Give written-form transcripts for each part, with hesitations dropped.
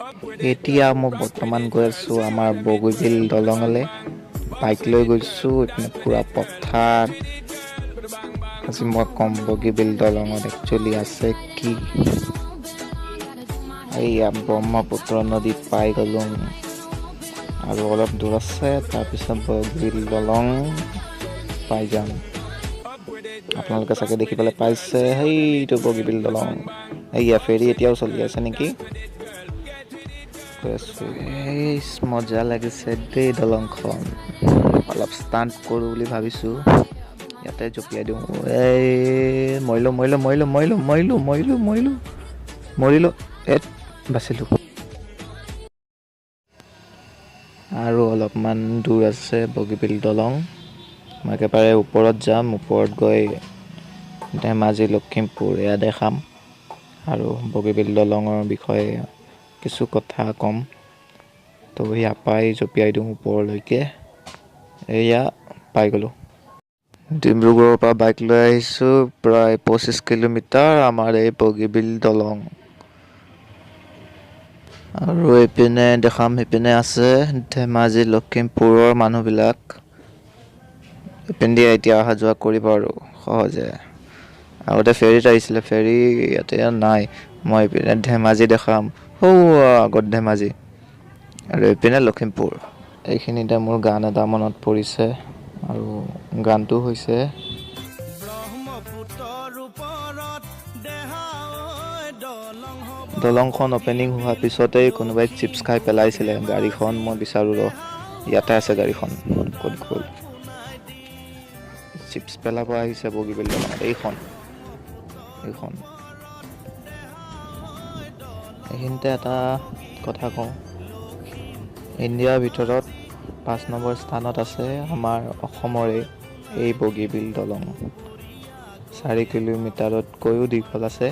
এতিয়া মই বৰ্তমান গৈ আছোঁ আমাৰ বগীবিল দলঙলৈ। বাইক লৈ গৈছোঁ, এইপিনে পুৰা পথাৰ। আজি মই কম বগীবিল দলঙত একচুৱেলি আছে কি। এইয়া ব্ৰহ্মপুত্ৰ নদীত পাই গ'লোঁ আৰু অলপ দূৰ আছে, তাৰপিছত বগীবিল দলং পাই যাম। আপোনালোকে চাগে দেখিবলৈ পাইছে সেইটো বগীবিল দলং। এইয়া ফেৰী এতিয়াও চলি আছে নেকি। মজা লাগিছে দেই দলংখন। অলপ ষ্টাণ্ট কৰোঁ বুলি ভাবিছোঁ, ইয়াতে জঁপিয়াই দিওঁ। এই মৰিলোঁ বাচিলোঁ। আৰু অলপমান দূৰ আছে বগীবিল দলং। মই একেবাৰে ওপৰত যাম, ওপৰত গৈ ধেমাজি লখিমপুৰ এয়া দেখাম আৰু বগীবিল দলঙৰ বিষয়ে কিছু কথা ক'ম। তো ইয়াৰ পৰাই জঁপিয়াই দিওঁ ওপৰলৈকে। এয়া পাই গ'লোঁ। ডিব্ৰুগড়ৰ পৰা বাইক লৈ আহিছোঁ, প্ৰায় 25 কিলোমিটাৰ আমাৰ এই বগীবিল দলং। আৰু এইপিনে দেখাম, সেইপিনে আছে ধেমাজি লখিমপুৰৰ মানুহবিলাক। এইপিনে এতিয়া অহা যোৱা কৰিব আৰু সহজে। আগতে ফেৰীত আহিছিলে, ফেৰী ইয়াতে নাই। মই এইপিনে ধেমাজি দেখাম, আগত ধেমাজি আৰু এইপিনে লখিমপুৰ। এইখিনিতে মোৰ গান এটা মনত পৰিছে আৰু গানটো হৈছে দলংখন অপেনিং হোৱাৰ পিছতেই কোনোবাই চিপছ খাই পেলাইছিলে। গাড়ীখন মই বিচাৰোঁ ৰ, ইয়াতে আছে গাড়ীখন, ক'ত গ'ল। চিপছ পেলাব আহিছে বগীবিল দলঙত, এইখন এইখিনিতে এটা কথা কওঁ, ইণ্ডিয়াৰ ভিতৰত 5 নম্বৰ স্থানত আছে আমাৰ অসমৰে এই বগীবিল দলং। 4 কিলোমিটাৰতকৈও দীঘল আছে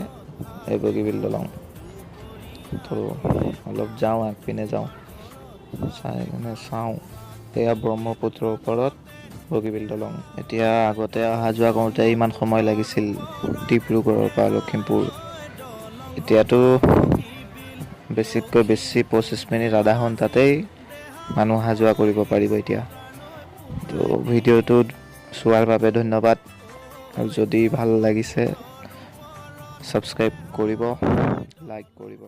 এই বগীবিল দলং। তো অলপ যাওঁ, আগপিনে যাওঁ, চাওঁ। এয়া ব্ৰহ্মপুত্ৰৰ ওপৰত বগীবিল দলং। এতিয়া আগতে অহা যোৱা কৰোঁতে ইমান সময় লাগিছিল ডিব্ৰুগড়ৰ পৰা লখিমপুৰ। এতিয়াতো বেছিতকৈ বেছি 25 মিনিট, আধা ঘণ্টাতেই মানুহ অহা যোৱা কৰিব পাৰিব এতিয়া। তো ভিডিঅ'টো চোৱাৰ বাবে ধন্যবাদ। আৰু যদি ভাল লাগিছে ছাবস্ক্ৰাইব কৰিব, লাইক কৰিব।